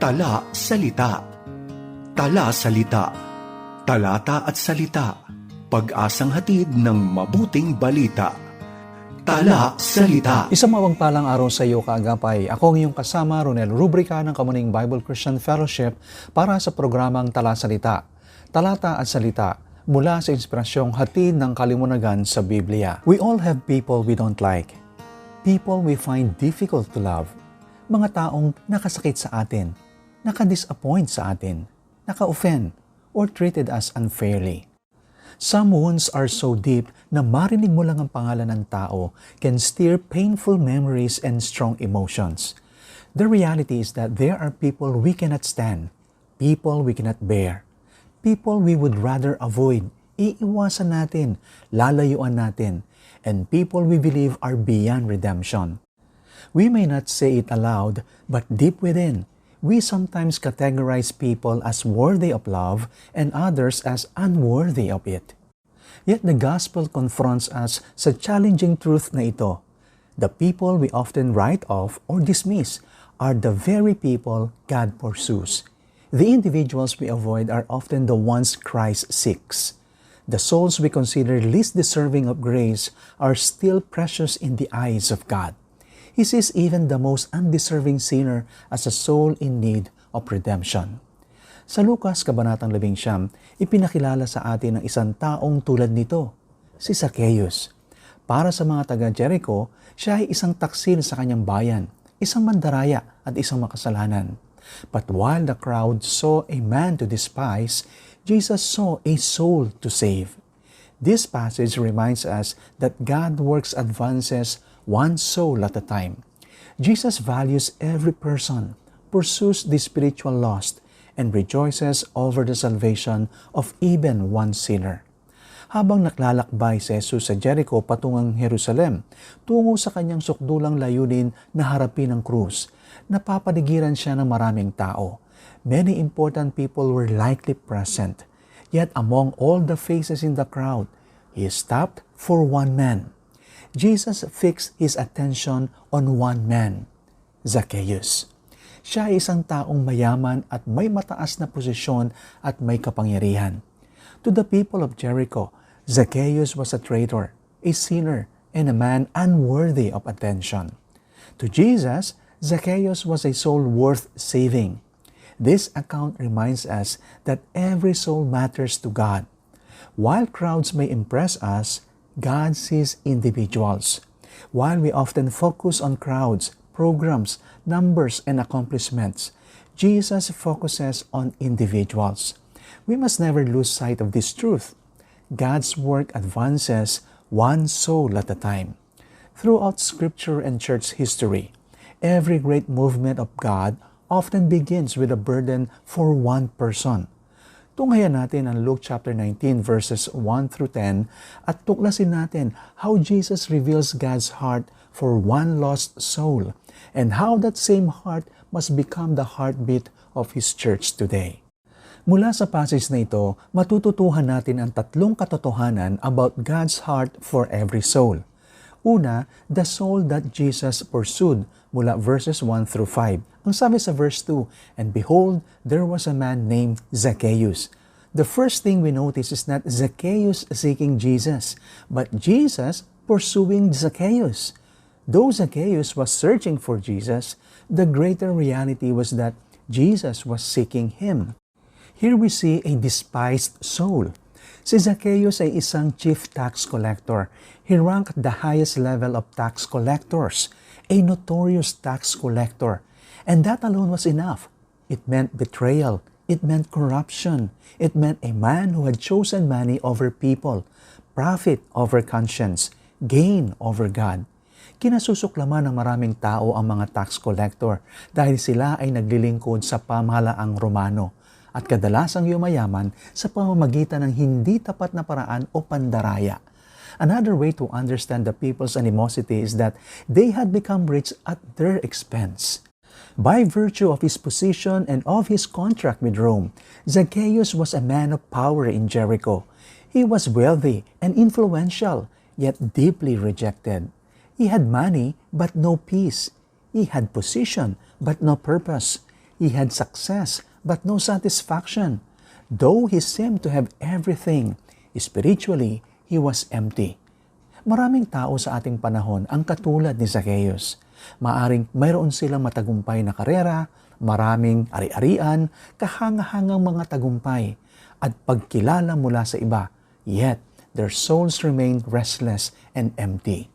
Tala, salita. Tala, salita. Talata at salita. Pag-asang hatid ng mabuting balita. Tala, salita. Isang mapagpalang araw sa iyo, kaagapay. Ako ang iyong kasama, Ronel Rubrica ng Kamuning Bible Christian Fellowship para sa programang Tala, Salita. Talata at salita mula sa inspirasyong hatid ng kalimunagan sa Biblia. We all have people we don't like. People we find difficult to love. Mga taong nakasakit sa atin, naka-disappoint sa atin, naka-offend, or treated us unfairly. Some wounds are so deep na marinig mo lang ang pangalan ng tao can stir painful memories and strong emotions. The reality is that there are people we cannot stand, people we cannot bear, people we would rather avoid, iiwasan natin, lalayuan natin, and people we believe are beyond redemption. We may not say it aloud, but deep within, we sometimes categorize people as worthy of love and others as unworthy of it. Yet the gospel confronts us sa challenging truth na ito. The people we often write off or dismiss are the very people God pursues. The individuals we avoid are often the ones Christ seeks. The souls we consider least deserving of grace are still precious in the eyes of God. He sees even the most undeserving sinner as a soul in need of redemption. Sa Lucas, Kabanatang 11, ipinakilala sa atin ang isang taong tulad nito, si Zacchaeus. Para sa mga taga-Jericho, siya ay isang taksil sa kanyang bayan, isang mandaraya at isang makasalanan. But while the crowd saw a man to despise, Jesus saw a soul to save. This passage reminds us that God works advances one soul at a time. Jesus values every person, pursues the spiritual lost, and rejoices over the salvation of even one sinner. Habang naklalakbay si Jesus sa Jericho patungang Jerusalem, tungo sa kanyang sukdulang layunin na harapin ang krus, napapaligiran siya ng maraming tao. Many important people were likely present. Yet among all the faces in the crowd, he stopped for one man. Jesus fixed his attention on one man, Zacchaeus. Siya ay isang taong mayaman at may mataas na posisyon at may kapangyarihan. To the people of Jericho, Zacchaeus was a traitor, a sinner, and a man unworthy of attention. To Jesus, Zacchaeus was a soul worth saving. This account reminds us that every soul matters to God. While crowds may impress us, God sees individuals. While we often focus on crowds, programs, numbers, and accomplishments, Jesus focuses on individuals. We must never lose sight of this truth. God's work advances one soul at a time. Throughout Scripture and church history, every great movement of God often begins with a burden for one person. Tunghayan natin ang Luke chapter 19 verses 1 through 10 at tuklasin natin how Jesus reveals God's heart for one lost soul and how that same heart must become the heartbeat of His church today. Mula sa passage na ito, matututuhan natin ang tatlong katotohanan about God's heart for every soul. Una, the soul that Jesus pursued mula verses 1 through 5. Ang sabi sa verse 2, "And behold, there was a man named Zacchaeus." The first thing we notice is not Zacchaeus seeking Jesus, but Jesus pursuing Zacchaeus. Though Zacchaeus was searching for Jesus, the greater reality was that Jesus was seeking him. Here we see a despised soul. Si Zacchaeus ay isang chief tax collector. He ranked at the highest level of tax collectors, a notorious tax collector. And that alone was enough. It meant betrayal. It meant corruption. It meant a man who had chosen money over people, profit over conscience, gain over God. Kinasusuklaman ng maraming tao ang mga tax collector dahil sila ay naglilingkod sa pamahalaang Romano at kadalasang yumayaman sa pamamagitan ng hindi tapat na paraan o pandaraya. Another way to understand the people's animosity is that they had become rich at their expense. By virtue of his position and of his contract with Rome, Zacchaeus was a man of power in Jericho. He was wealthy and influential, yet deeply rejected. He had money but no peace. He had position but no purpose. He had success but no satisfaction. Though he seemed to have everything, spiritually, he was empty. Maraming tao sa ating panahon ang katulad ni Zacchaeus. Maaring mayroon silang matagumpay na karera, maraming ari-arian, kahangahangang mga tagumpay, at pagkilala mula sa iba, yet their souls remained restless and empty.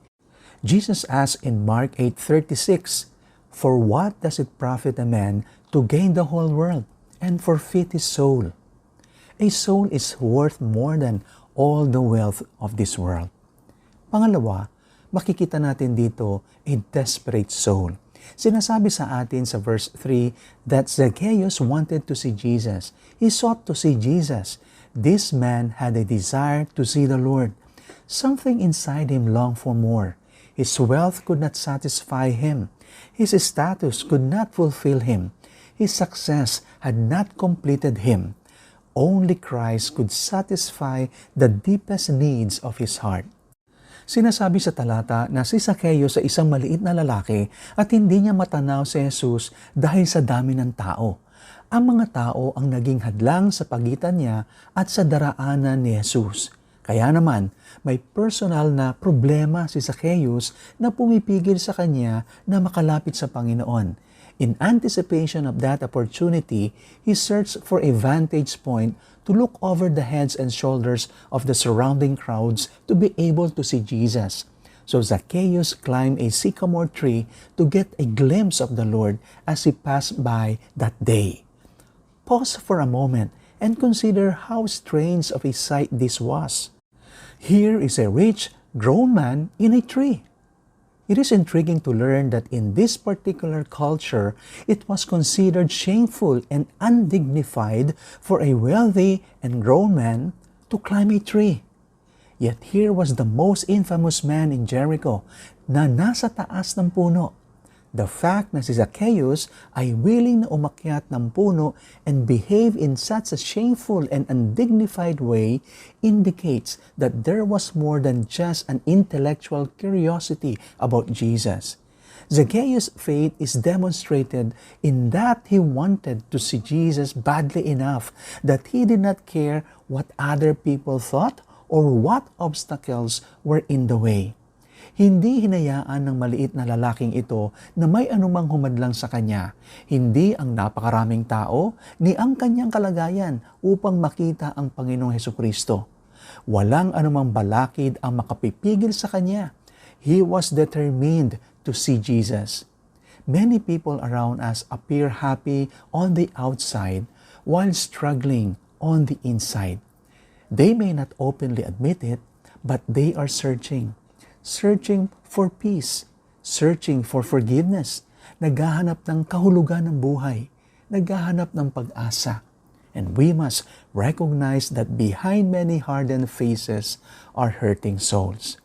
Jesus asked in Mark 8:36, "For what does it profit a man to gain the whole world and forfeit his soul?" A soul is worth more than all the wealth of this world. Pangalawa, makikita natin dito a desperate soul. Sinasabi sa atin sa verse 3 that Zacchaeus wanted to see Jesus. He sought to see Jesus. This man had a desire to see the Lord. Something inside him longed for more. His wealth could not satisfy him. His status could not fulfill him. His success had not completed him. Only Christ could satisfy the deepest needs of his heart. Sinasabi sa talata na si Zacchaeus ay isang maliit na lalaki at hindi niya matanaw si Jesus dahil sa dami ng tao. Ang mga tao ang naging hadlang sa pagitan niya at sa daraanan ni Jesus. Kaya naman, may personal na problema si Zacchaeus na pumipigil sa kanya na makalapit sa Panginoon. In anticipation of that opportunity, he searched for a vantage point to look over the heads and shoulders of the surrounding crowds to be able to see Jesus. So Zacchaeus climbed a sycamore tree to get a glimpse of the Lord as he passed by that day. Pause for a moment and consider how strange of a sight this was. Here is a rich, grown man in a tree. It is intriguing to learn that in this particular culture, it was considered shameful and undignified for a wealthy and grown man to climb a tree. Yet here was the most infamous man in Jericho na nasa taas ng puno. The fact na si Zacchaeus ay willing na umakyat ng puno and behave in such a shameful and undignified way indicates that there was more than just an intellectual curiosity about Jesus. Zacchaeus' faith is demonstrated in that he wanted to see Jesus badly enough that he did not care what other people thought or what obstacles were in the way. Hindi hinayaan ng maliit na lalaking ito na may anumang humadlang sa kanya, hindi ang napakaraming tao, ni ang kanyang kalagayan upang makita ang Panginoong Hesukristo. Walang anumang balakid ang makapipigil sa kanya. He was determined to see Jesus. Many people around us appear happy on the outside while struggling on the inside. They may not openly admit it, but they are searching for peace, searching for forgiveness, naghahanap ng kahulugan ng buhay, naghahanap ng pag-asa. And we must recognize that behind many hardened faces are hurting souls.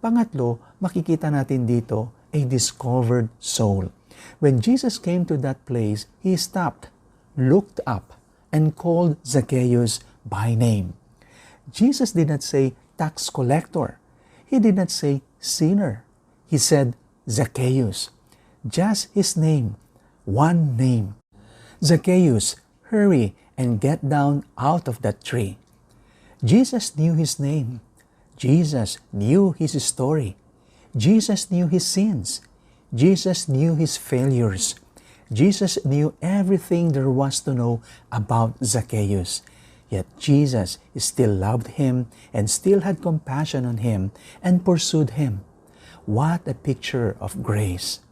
Pangatlo, makikita natin dito a discovered soul. When Jesus came to that place, He stopped, looked up, and called Zacchaeus by name. Jesus did not say tax collector. He did not say sinner. He said Zacchaeus. Just his name, one name. Zacchaeus, hurry and get down out of that tree. Jesus knew his name. Jesus knew his story. Jesus knew his sins. Jesus knew his failures. Jesus knew everything there was to know about Zacchaeus. Yet Jesus still loved him and still had compassion on him and pursued him. What a picture of grace.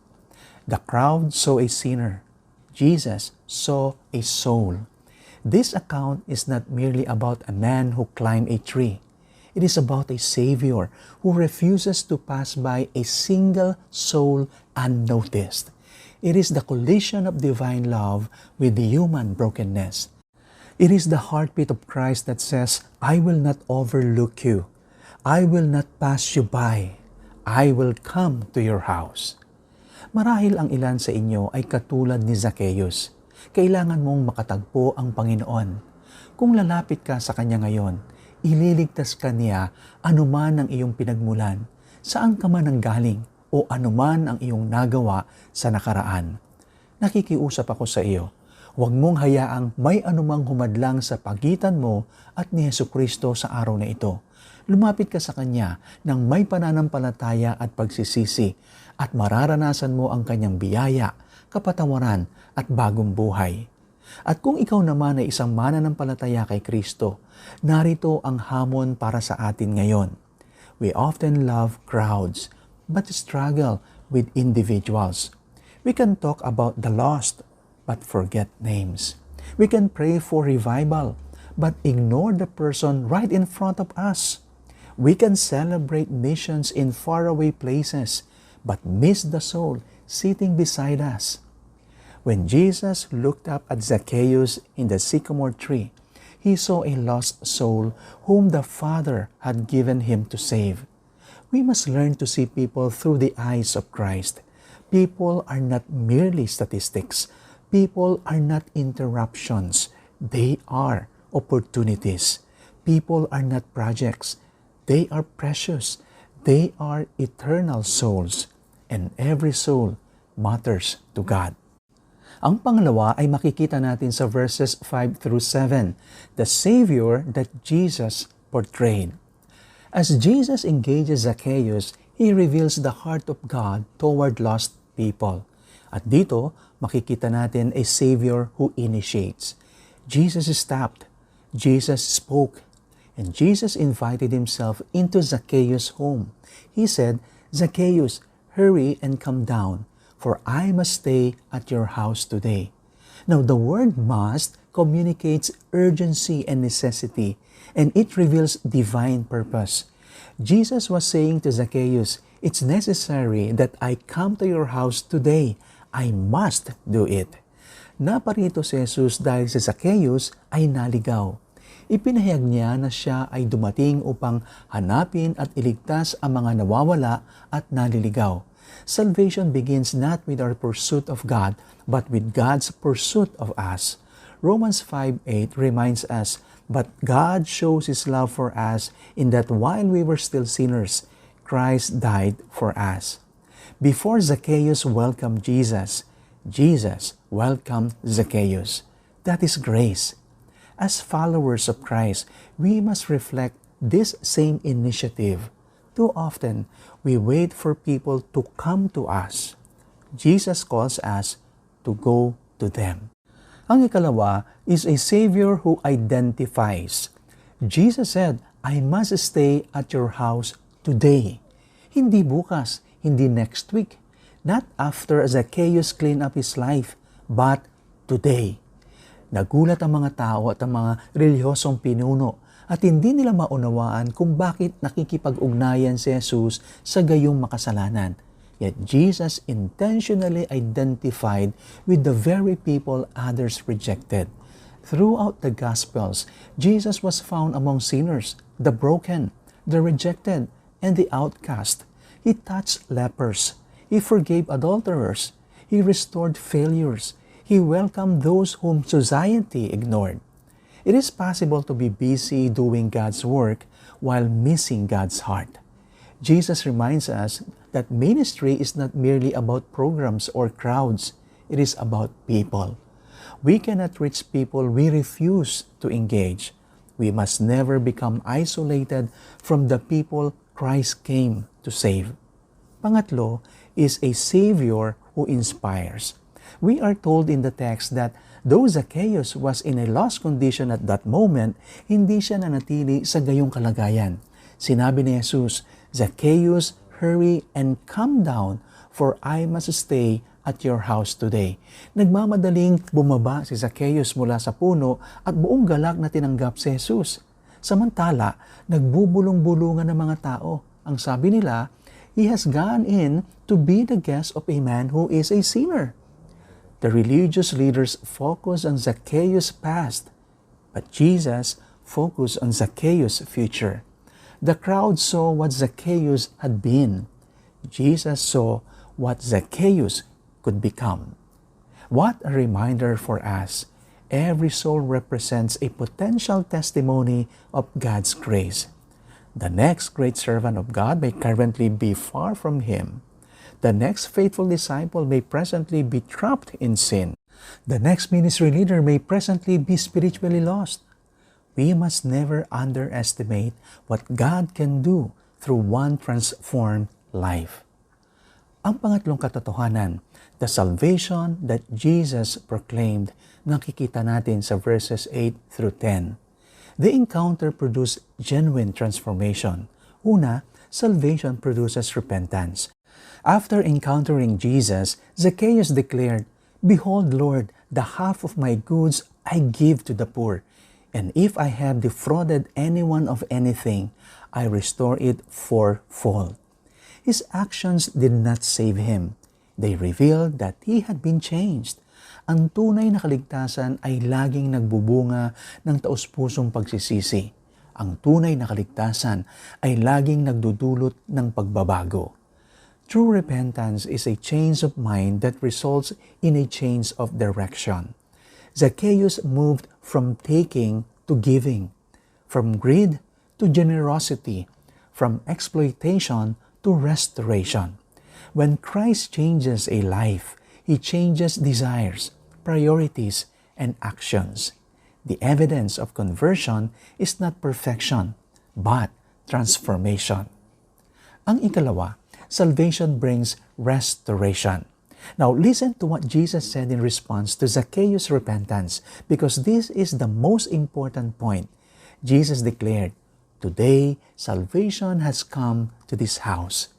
The crowd saw a sinner. Jesus saw a soul. This account is not merely about a man who climbed a tree. It is about a Savior who refuses to pass by a single soul unnoticed. It is the collision of divine love with the human brokenness. It is the heartbeat of Christ that says, I will not overlook you. I will not pass you by. I will come to your house. Marahil ang ilan sa inyo ay katulad ni Zacchaeus. Kailangan mong makatagpo ang Panginoon. Kung lalapit ka sa Kanya ngayon, ililigtas ka niya anuman ang iyong pinagmulan, saan ka man nanggaling o anuman ang iyong nagawa sa nakaraan. Nakikiusap ako sa iyo, Huwag mong hayaang may anumang humadlang sa pagitan mo at ni Jesucristo sa araw na ito. Lumapit ka sa Kanya ng may pananampalataya at pagsisisi at mararanasan mo ang Kanyang biyaya, kapatawaran at bagong buhay. At kung ikaw naman ay isang mananampalataya kay Kristo, narito ang hamon para sa atin ngayon. We often love crowds, but struggle with individuals. We can talk about the lost, but forget names. We can pray for revival, but ignore the person right in front of us. We can celebrate missions in faraway places, but miss the soul sitting beside us. When Jesus looked up at Zacchaeus in the sycamore tree, he saw a lost soul whom the Father had given him to save. We must learn to see people through the eyes of Christ. People are not merely statistics. People are not interruptions. They are opportunities. People are not projects. They are precious. They are eternal souls. And every soul matters to God. Ang pangalawa ay makikita natin sa verses 5 through 7, the Savior that Jesus portrayed. As Jesus engages Zacchaeus, He reveals the heart of God toward lost people. At dito, makikita natin a Savior who initiates. Jesus stopped. Jesus spoke. And Jesus invited Himself into Zacchaeus' home. He said, "Zacchaeus, hurry and come down, for I must stay at your house today." Now, the word must communicates urgency and necessity, and it reveals divine purpose. Jesus was saying to Zacchaeus, "It's necessary that I come to your house today. I must do it." Naparito si Jesus dahil si Zacchaeus ay naligaw. Ipinahayag niya na siya ay dumating upang hanapin at iligtas ang mga nawawala at naliligaw. Salvation begins not with our pursuit of God, but with God's pursuit of us. Romans 5:8 reminds us, "But God shows His love for us in that while we were still sinners, Christ died for us." Before Zacchaeus welcomed Jesus, Jesus welcomed Zacchaeus. That is grace. As followers of Christ, we must reflect this same initiative. Too often, we wait for people to come to us. Jesus calls us to go to them. Ang ikalawa is a Savior who identifies. Jesus said, "I must stay at your house today." Hindi bukas, hindi next week, not after Zacchaeus cleaned up his life, but today. Nagulat ang mga tao at ang mga relihiyosong pinuno at hindi nila maunawaan kung bakit nakikipag-ugnayan si Jesus sa gayong makasalanan. Yet Jesus intentionally identified with the very people others rejected. Throughout the Gospels, Jesus was found among sinners, the broken, the rejected, and the outcast. He touched lepers. He forgave adulterers. He restored failures. He welcomed those whom society ignored. It is possible to be busy doing God's work while missing God's heart. Jesus reminds us that ministry is not merely about programs or crowds. It is about people. We cannot reach people we refuse to engage. We must never become isolated from the people Christ came to save. Pangatlo is a Savior who inspires. We are told in the text that though Zacchaeus was in a lost condition at that moment, hindi siya nanatili sa gayong kalagayan. Sinabi ni Jesus, "Zacchaeus, hurry and come down, for I must stay at your house today." Nagmamadaling bumaba si Zacchaeus mula sa puno at buong galak na tinanggap si Jesus. Samantala, nagbubulong-bulungan ng mga tao. Ang sabi nila, "He has gone in to be the guest of a man who is a sinner." The religious leaders focused on Zacchaeus' past, but Jesus focused on Zacchaeus' future. The crowd saw what Zacchaeus had been. Jesus saw what Zacchaeus could become. What a reminder for us. Every soul represents a potential testimony of God's grace. The next great servant of God may currently be far from Him. The next faithful disciple may presently be trapped in sin. The next ministry leader may presently be spiritually lost. We must never underestimate what God can do through one transformed life. Ang pangatlong katotohanan, the salvation that Jesus proclaimed, nakikita natin sa verses 8 through 10. The encounter produced genuine transformation. Una, salvation produces repentance. After encountering Jesus, Zacchaeus declared, "Behold, Lord, the half of my goods I give to the poor, and if I have defrauded anyone of anything, I restore it fourfold." His actions did not save him. They revealed that he had been changed. Ang tunay na kaligtasan ay laging nagbubunga ng taus-pusong pagsisisi. Ang tunay na kaligtasan ay laging nagdudulot ng pagbabago. True repentance is a change of mind that results in a change of direction. Zacchaeus moved from taking to giving, from greed to generosity, from exploitation to restoration. When Christ changes a life, He changes desires, priorities, and actions. The evidence of conversion is not perfection, but transformation. Ang ikalawa, salvation brings restoration. Now listen to what Jesus said in response to Zacchaeus' repentance, because this is the most important point. Jesus declared, "Today, salvation has come to this house."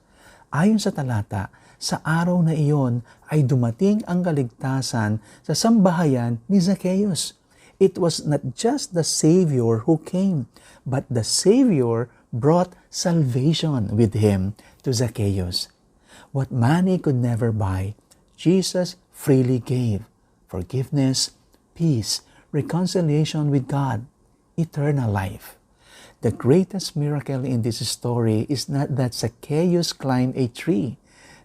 Ayon sa talata, sa araw na iyon ay dumating ang kaligtasan sa sambahayan ni Zacchaeus. It was not just the Savior who came, but the Savior brought salvation with Him to Zacchaeus. What money could never buy, Jesus freely gave: forgiveness, peace, reconciliation with God, eternal life. The greatest miracle in this story is not that Zacchaeus climbed a tree.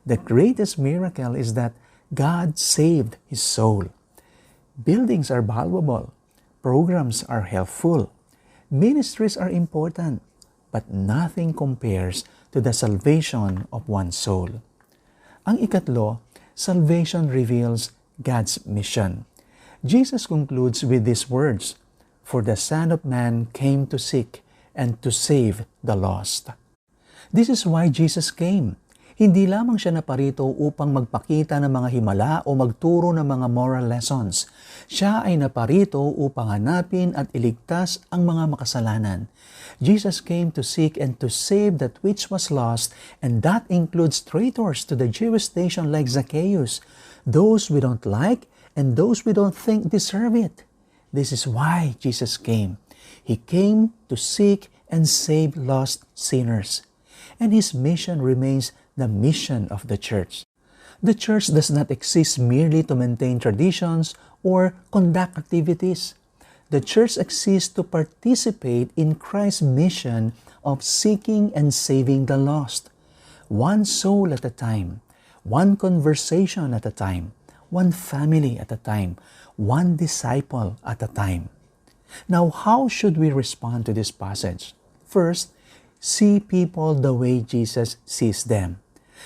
The greatest miracle is that God saved his soul. Buildings are valuable. Programs are helpful. Ministries are important. But nothing compares to the salvation of one's soul. Ang ikatlo, salvation reveals God's mission. Jesus concludes with these words, "For the Son of Man came to seek and to save the lost." This is why Jesus came. Hindi lamang siya naparito upang magpakita ng mga himala o magturo ng mga moral lessons. Siya ay naparito upang hanapin at iligtas ang mga makasalanan. Jesus came to seek and to save that which was lost, and that includes traitors to the Jewish nation like Zacchaeus, those we don't like and those we don't think deserve it. This is why Jesus came. He came to seek and save lost sinners. And His mission remains the mission of the church. The church does not exist merely to maintain traditions or conduct activities. The church exists to participate in Christ's mission of seeking and saving the lost. One soul at a time, one conversation at a time, one family at a time, one disciple at a time. Now, how should we respond to this passage? First, see people the way Jesus sees them.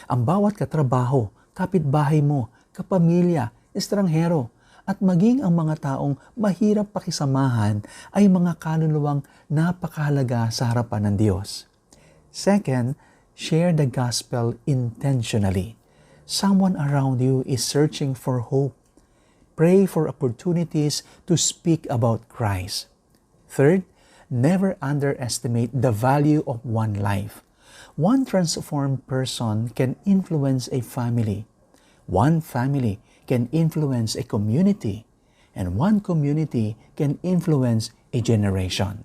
Ang bawat katrabaho, kapitbahay mo, kapamilya, estranghero, at maging ang mga taong mahirap pakisamahan ay mga kaluluwang napakahalaga sa harapan ng Diyos. Second, share the gospel intentionally. Someone around you is searching for hope. Pray for opportunities to speak about Christ. Third, never underestimate the value of one life. One transformed person can influence a family. One family can influence a community. And one community can influence a generation.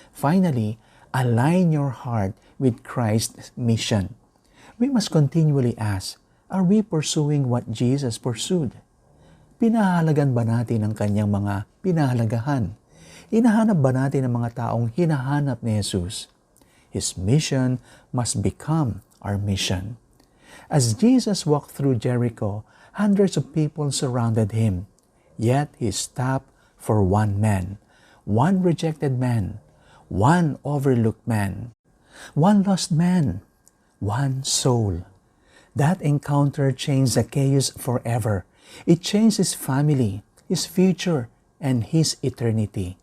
Finally, align your heart with Christ's mission. We must continually ask, are we pursuing what Jesus pursued? Pinahalagan ba natin ang kanyang mga pinahalagahan? Hinahanap ba natin ang mga taong hinahanap ni Jesus? His mission must become our mission. As Jesus walked through Jericho, hundreds of people surrounded Him. Yet He stopped for one man, one rejected man, one overlooked man, one lost man, one soul. That encounter changed Zacchaeus forever. It changed his family, his future, and his eternity.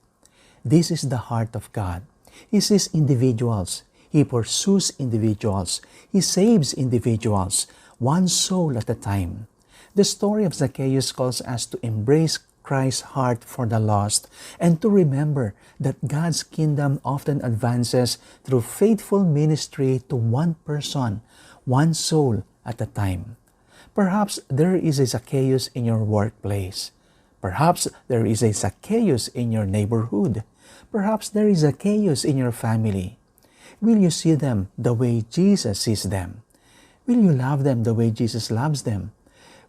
This is the heart of God. He sees individuals. He pursues individuals. He saves individuals, one soul at a time. The story of Zacchaeus calls us to embrace Christ's heart for the lost and to remember that God's kingdom often advances through faithful ministry to one person, one soul at a time. Perhaps there is a Zacchaeus in your workplace. Perhaps there is a Zacchaeus in your neighborhood. Perhaps there is a Zacchaeus in your family. Will you see them the way Jesus sees them? Will you love them the way Jesus loves them?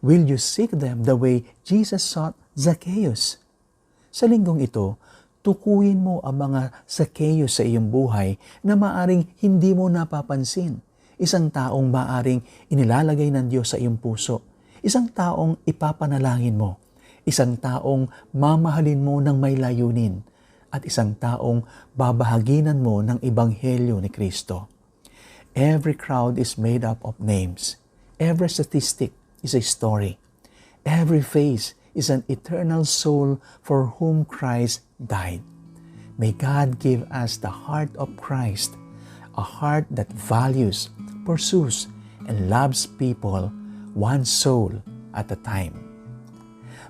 Will you seek them the way Jesus sought Zacchaeus? Sa linggong ito, tukuyin mo ang mga Zacchaeus sa iyong buhay na maaring hindi mo napapansin. Isang taong maaring inilalagay ng Diyos sa iyong puso. Isang taong ipapanalangin mo. Isang taong mamahalin mo ng may layunin. At isang taong babahaginan mo ng Ebanghelyo ni Kristo. Every crowd is made up of names. Every statistic is a story. Every face is an eternal soul for whom Christ died. May God give us the heart of Christ, a heart that values, pursues, and loves people, one soul at a time.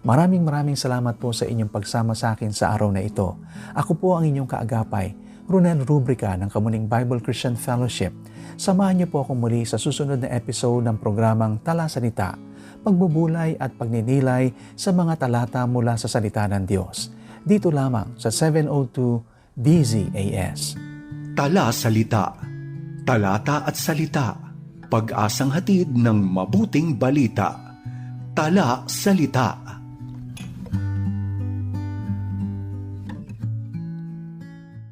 Maraming salamat po sa inyong pagsama sa akin sa araw na ito. Ako po ang inyong kaagapay, Ronel Rubrica ng Kamuning Bible Christian Fellowship. Samahan niyo po ako muli sa susunod na episode ng programang Tala Salita, pagbubulay at pagninilay sa mga talata mula sa salita ng Diyos. Dito lamang sa 702 DZAS. Tala Salita, talata at salita, pag-asang hatid ng mabuting balita. Tala Salita.